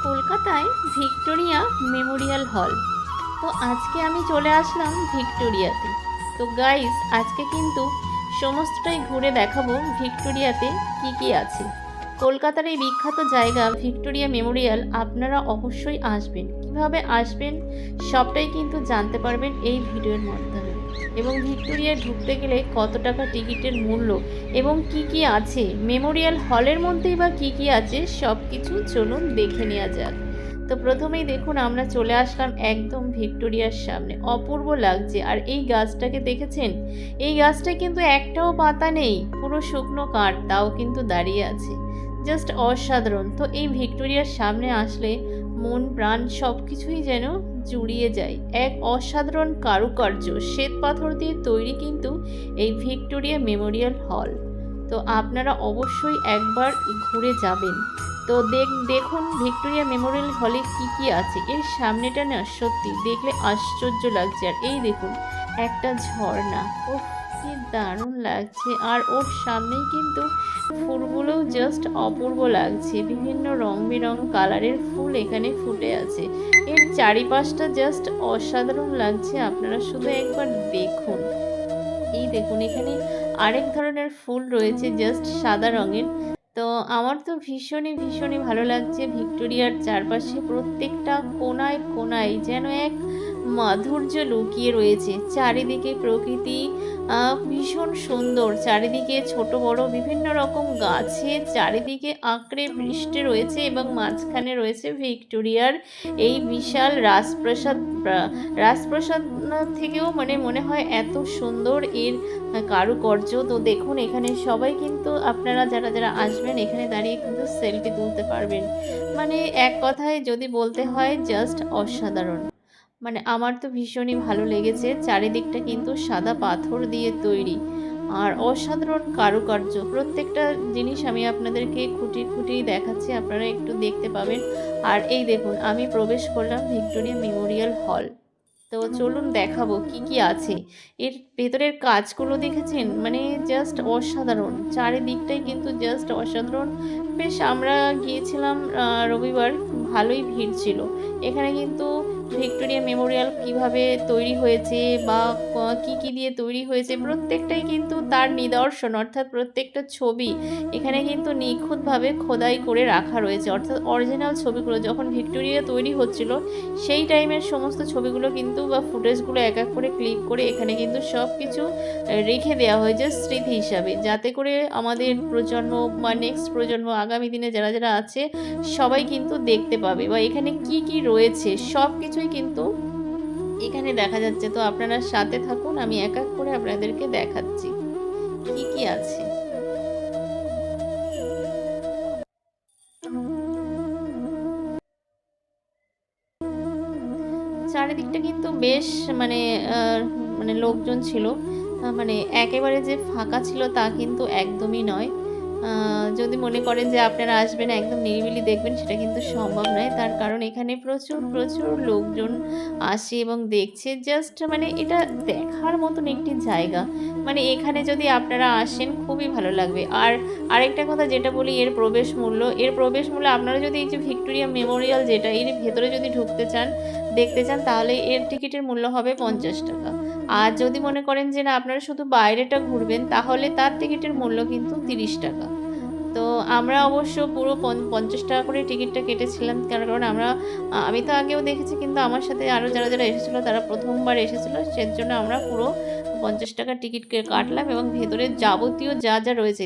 কলকাতায় Victoria Memorial হল। তো আজকে আমি চলে আসলাম ভিক্টোরিয়াতে। তো গাইস, আজকে কিন্তু সমস্তটাই ঘুরে দেখাবো ভিক্টোরিয়াতে কি কি আছে। কলকাতার এই বিখ্যাত জায়গা ভিক্টোরিয়া মেমোরিয়াল আপনারা অবশ্যই আসবেন। কিভাবে আসবেন সবটাই কিন্তু জানতে পারবেন এই ভিডিওর মাধ্যমে। এবং ভিক্টোরিয়া ঢুকতে গেলে কত টাকা টিকিটের মূল্য এবং কি কি আছে মেমোরিয়াল হলের মধ্যেই বা কি কি আছে সব কিছু চলুন দেখে নেওয়া যাক। তো প্রথমেই দেখুন আমরা চলে আসলাম একদম ভিক্টোরিয়ার সামনে। অপূর্ব লাগছে। আর এই গাছটাকে দেখেছেন? এই গাছটা কিন্তু একটাও পাতা নেই, পুরো শুকনো কাঠ, তাও কিন্তু দাঁড়িয়ে আছে। জাস্ট অসাধারণ। তো এই ভিক্টোরিয়ার সামনে আসলে মন প্রাণ সব কিছুই যেন জুড়িয়ে যায়। এক অসাধারণ কারুকার্য শ্বেত পাথর দিয়ে তৈরি কিন্তু এই ভিক্টোরিয়া মেমোরিয়াল হল। তো আপনারা অবশ্যই একবার ঘুরে যাবেন। তো দেখুন ভিক্টোরিয়া মেমোরিয়াল হলে কি কি আছে। এর সামনেটা না সত্যি দেখলে আশ্চর্য লাগছে। আর এই দেখুন একটা ঝর্ণা, ও কি দারুণ লাগছে। আর ওর সামনেই কিন্তু ফুলগুলোও জাস্ট অপূর্ব লাগছে। বিভিন্ন রং বেরং কালারের ফুল এখানে ফুটে আছে। এর চারিপাশটা জাস্ট অসাধারণ লাগছে। আপনারা শুধু একবার দেখুন। এই দেখুন এখানে আরেক ধরনের ফুল রয়েছে জাস্ট সাদা রঙের। তো আমার তো ভীষণই ভালো লাগছে। ভিক্টোরিয়ার চারপাশে প্রত্যেকটা কোনায় কোনায় যেন এক মাধুর্য লুকিয়ে রয়েছে। চারিদিকে প্রকৃতি ভীষণ সুন্দর। চারিদিকে ছোট বড় বিভিন্ন রকম গাছে চারিদিকে আঁকড়ে পৃষ্ঠে রয়েছে এবং মাঝখানে রয়েছে ভিক্টোরিয়ার এই বিশাল রাজপ্রাসাদ। রাজপ্রাসাদ থেকেও মনে হয় এত সুন্দর এর কারুকার্য। তো দেখুন এখানে সবাই কিন্তু আপনারা যারা যারা আসবেন এখানে দাঁড়িয়ে কিন্তু সেলফি তুলতে পারবেন। এক কথায় যদি বলতে হয় জাস্ট অসাধারণ। আমার তো ভীষণই ভালো লেগেছে। চারিদিকটা কিন্তু সাদা পাথর দিয়ে তৈরি আর অসাধারণ কারুকার্য। প্রত্যেকটা জিনিস আমি আপনাদেরকে খুঁটিয়ে দেখাচ্ছি, আপনারা একটু দেখতে পাবেন। আর এই দেখুন আমি প্রবেশ করলাম ভিক্টোরিয়া মেমোরিয়াল হল। তো চলুন দেখাবো কি কি আছে। এর ভেতরের কাজগুলো দেখেছেন? জাস্ট অসাধারণ। চারিদিকটাই কিন্তু জাস্ট অসাধারণ। বেশ আমরা গিয়েছিলাম রবিবার, ভালোই ভিড় ছিল। এখানে কিন্তু ভিক্টোরিয়া মেমোরিয়াল কিভাবে তৈরি হয়েছে বা কি দিয়ে তৈরি হয়েছে প্রত্যেকটাই কিন্তু তার নিদর্শন, অর্থাৎ প্রত্যেকটা ছবি এখানে কিন্তু নিখুঁতভাবে খোদাই করে রাখা রয়েছে। অর্থাৎ অরিজিনাল ছবিগুলো যখন ভিক্টোরিয়া তৈরি হচ্ছিল সেই টাইমের সমস্ত ছবিগুলো কিন্তু বা ফুটেজগুলো এক এক করে ক্লিক করে এখানে কিন্তু সব কিছু রেখে দেওয়া হয়েছে স্মৃতি হিসাবে, যাতে করে আমাদের প্রজন্ম বা নেক্সট প্রজন্ম আগামী দিনে যারা যারা আছে সবাই কিন্তু দেখতে পাবে বা এখানে কি কি রয়েছে সব কিছুই কিন্তু এখানে দেখা যাচ্ছে। তো আপনারা সাথে থাকুন, আমি এক এক করে আপনাদেরকে দেখাচ্ছি কি কি আছে। চারিদিকটা কিন্তু বেশ মানে লোকজন ছিল। একেবারে যে ফাঁকা ছিল তা কিন্তু একদমই নয়। যদি মনে করেন যে আপনারা আসবেন একদম নিরিবিলি দেখবেন, সেটা কিন্তু সম্ভব নয়। তার কারণ এখানে প্রচুর লোকজন আসে এবং দেখছে। জাস্ট এটা দেখার মতন একটি জায়গা। এখানে যদি আপনারা আসেন খুবই ভালো লাগবে। আর আরেকটা কথা যেটা বলি, এর প্রবেশ মূল্য আপনারা যদি এই যে ভিক্টোরিয়া মেমোরিয়াল যেটা এর ভেতরে যদি দেখতে চান তাহলে এর টিকিটের মূল্য হবে 50 টাকা। আর যদি মনে করেন যে না আপনারা শুধু বাইরেটা ঘুরবেন তাহলে তার টিকিটের মূল্য কিন্তু 30 টাকা। তো আমরা অবশ্য পুরো 50 টাকা করে টিকিটটা কেটেছিলাম, কারণ আমি তো আগেও দেখেছি, কিন্তু আমার সাথে আরও যারা যারা এসেছিলো তারা প্রথমবার এসেছিলো, সেজন্য আমরা পুরো 50 টাকার টিকিট কাটলাম এবং ভেতরে যাবতীয় যা যা রয়েছে